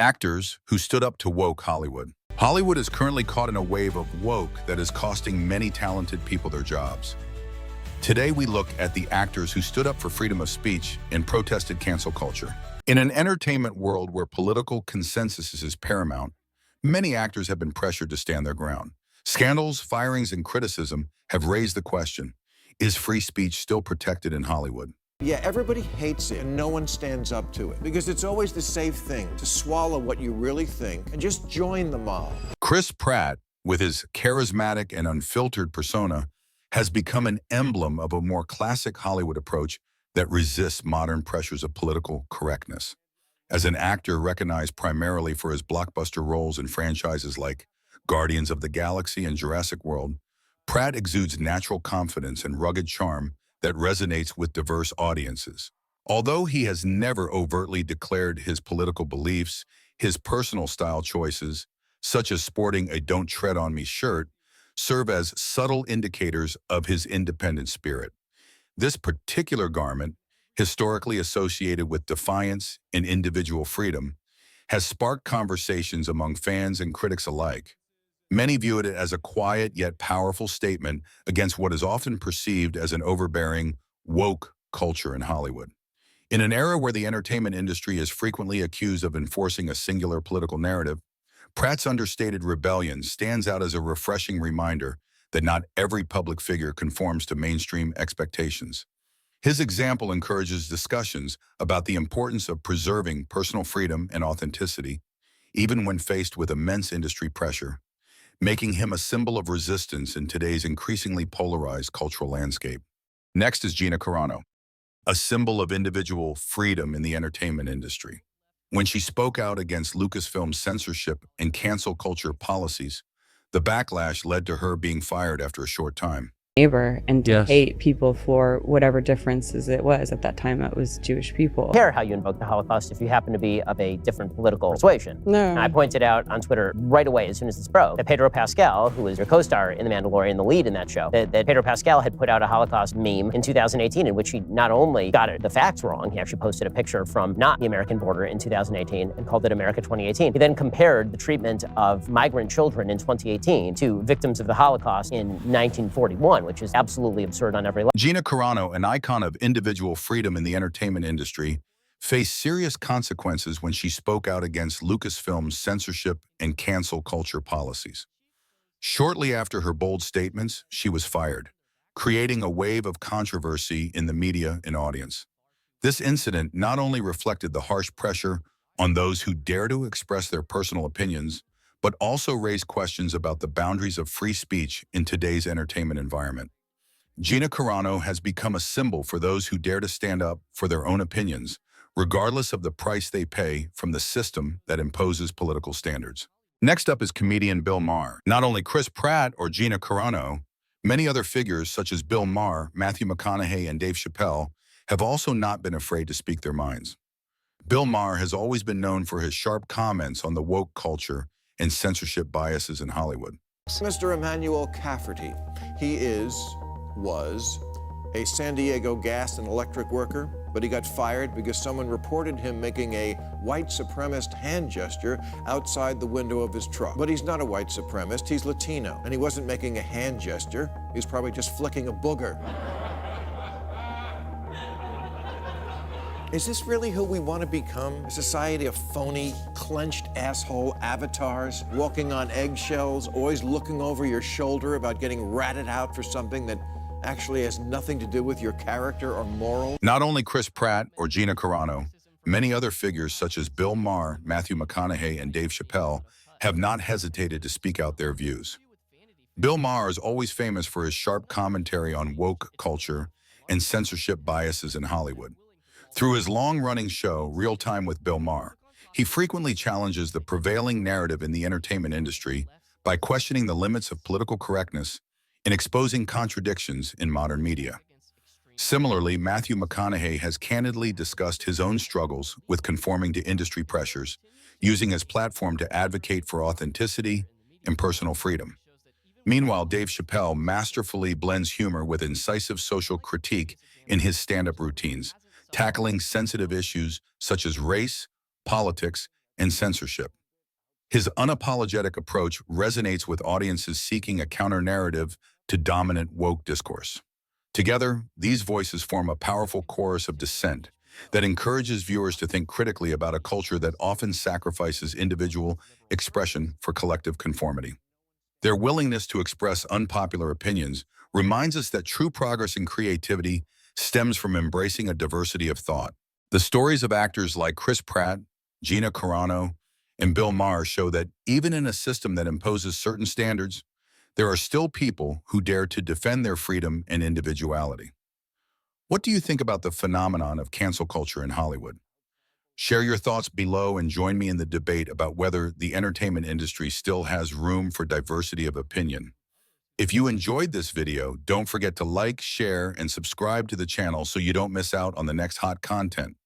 Actors who stood up to woke Hollywood. Hollywood is currently caught in a wave of woke that is costing many talented people their jobs. Today we look at the actors who stood up for freedom of speech and protested cancel culture. In an entertainment world where political consensus is paramount, many actors have been pressured to stand their ground. Scandals, firings, and criticism have raised the question, is free speech still protected in Hollywood? Yeah, everybody hates it and no one stands up to it because it's always the safe thing to swallow what you really think and just join the mob. Chris Pratt, with his charismatic and unfiltered persona, has become an emblem of a more classic Hollywood approach that resists modern pressures of political correctness. As an actor recognized primarily for his blockbuster roles in franchises like Guardians of the Galaxy and Jurassic World, Pratt exudes natural confidence and rugged charm that resonates with diverse audiences. Although he has never overtly declared his political beliefs, his personal style choices, such as sporting a "Don't Tread on Me" shirt, serve as subtle indicators of his independent spirit. This particular garment, historically associated with defiance and individual freedom, has sparked conversations among fans and critics alike. Many view it as a quiet yet powerful statement against what is often perceived as an overbearing, woke culture in Hollywood. In an era where the entertainment industry is frequently accused of enforcing a singular political narrative, Pratt's understated rebellion stands out as a refreshing reminder that not every public figure conforms to mainstream expectations. His example encourages discussions about the importance of preserving personal freedom and authenticity, even when faced with immense industry pressure, making him a symbol of resistance in today's increasingly polarized cultural landscape. Next is Gina Carano, a symbol of individual freedom in the entertainment industry. When she spoke out against Lucasfilm's censorship and cancel culture policies, the backlash led to her being fired after a short time. Neighbor and to Yes. hate people for whatever differences it was. At that time, it was Jewish people. Care how you invoke the Holocaust if you happen to be of a different political persuasion. No. And I pointed out on Twitter right away, as soon as this broke, that Pedro Pascal, who was your co-star in The Mandalorian, the lead in that show, that Pedro Pascal had put out a Holocaust meme in 2018 in which he not only got the facts wrong, he actually posted a picture from not the American border in 2018 and called it America 2018. He then compared the treatment of migrant children in 2018 to victims of the Holocaust in 1941, which is absolutely absurd on every level. Gina Carano, an icon of individual freedom in the entertainment industry, faced serious consequences when she spoke out against Lucasfilm's censorship and cancel culture policies. Shortly after her bold statements, she was fired, creating a wave of controversy in the media and audience. This incident not only reflected the harsh pressure on those who dare to express their personal opinions, but also raised questions about the boundaries of free speech in today's entertainment environment. Gina Carano has become a symbol for those who dare to stand up for their own opinions, regardless of the price they pay from the system that imposes political standards. Next up is comedian Bill Maher. Not only Chris Pratt or Gina Carano, many other figures such as Bill Maher, Matthew McConaughey, and Dave Chappelle have also not been afraid to speak their minds. Bill Maher has always been known for his sharp comments on the woke culture and censorship biases in Hollywood. Mr. Emmanuel Cafferty, he was a San Diego gas and electric worker, but he got fired because someone reported him making a white supremacist hand gesture outside the window of his truck. But he's not a white supremacist, he's Latino, and he wasn't making a hand gesture, he was probably just flicking a booger. Is this really who we want to become? A society of phony, clenched asshole avatars, walking on eggshells, always looking over your shoulder about getting ratted out for something that actually has nothing to do with your character or moral? Not only Chris Pratt or Gina Carano, many other figures such as Bill Maher, Matthew McConaughey, and Dave Chappelle have not hesitated to speak out their views. Bill Maher is always famous for his sharp commentary on woke culture and censorship biases in Hollywood. Through his long-running show, Real Time with Bill Maher, he frequently challenges the prevailing narrative in the entertainment industry by questioning the limits of political correctness and exposing contradictions in modern media. Similarly, Matthew McConaughey has candidly discussed his own struggles with conforming to industry pressures, using his platform to advocate for authenticity and personal freedom. Meanwhile, Dave Chappelle masterfully blends humor with incisive social critique in his stand-up routines, tackling sensitive issues such as race, politics, and censorship. His unapologetic approach resonates with audiences seeking a counter-narrative to dominant woke discourse. Together, these voices form a powerful chorus of dissent that encourages viewers to think critically about a culture that often sacrifices individual expression for collective conformity. Their willingness to express unpopular opinions reminds us that true progress in creativity stems from embracing a diversity of thought. The stories of actors like Chris Pratt, Gina Carano, and Bill Maher show that even in a system that imposes certain standards, there are still people who dare to defend their freedom and individuality. What do you think about the phenomenon of cancel culture in Hollywood? Share your thoughts below and join me in the debate about whether the entertainment industry still has room for diversity of opinion. If you enjoyed this video, don't forget to like, share, and subscribe to the channel so you don't miss out on the next hot content.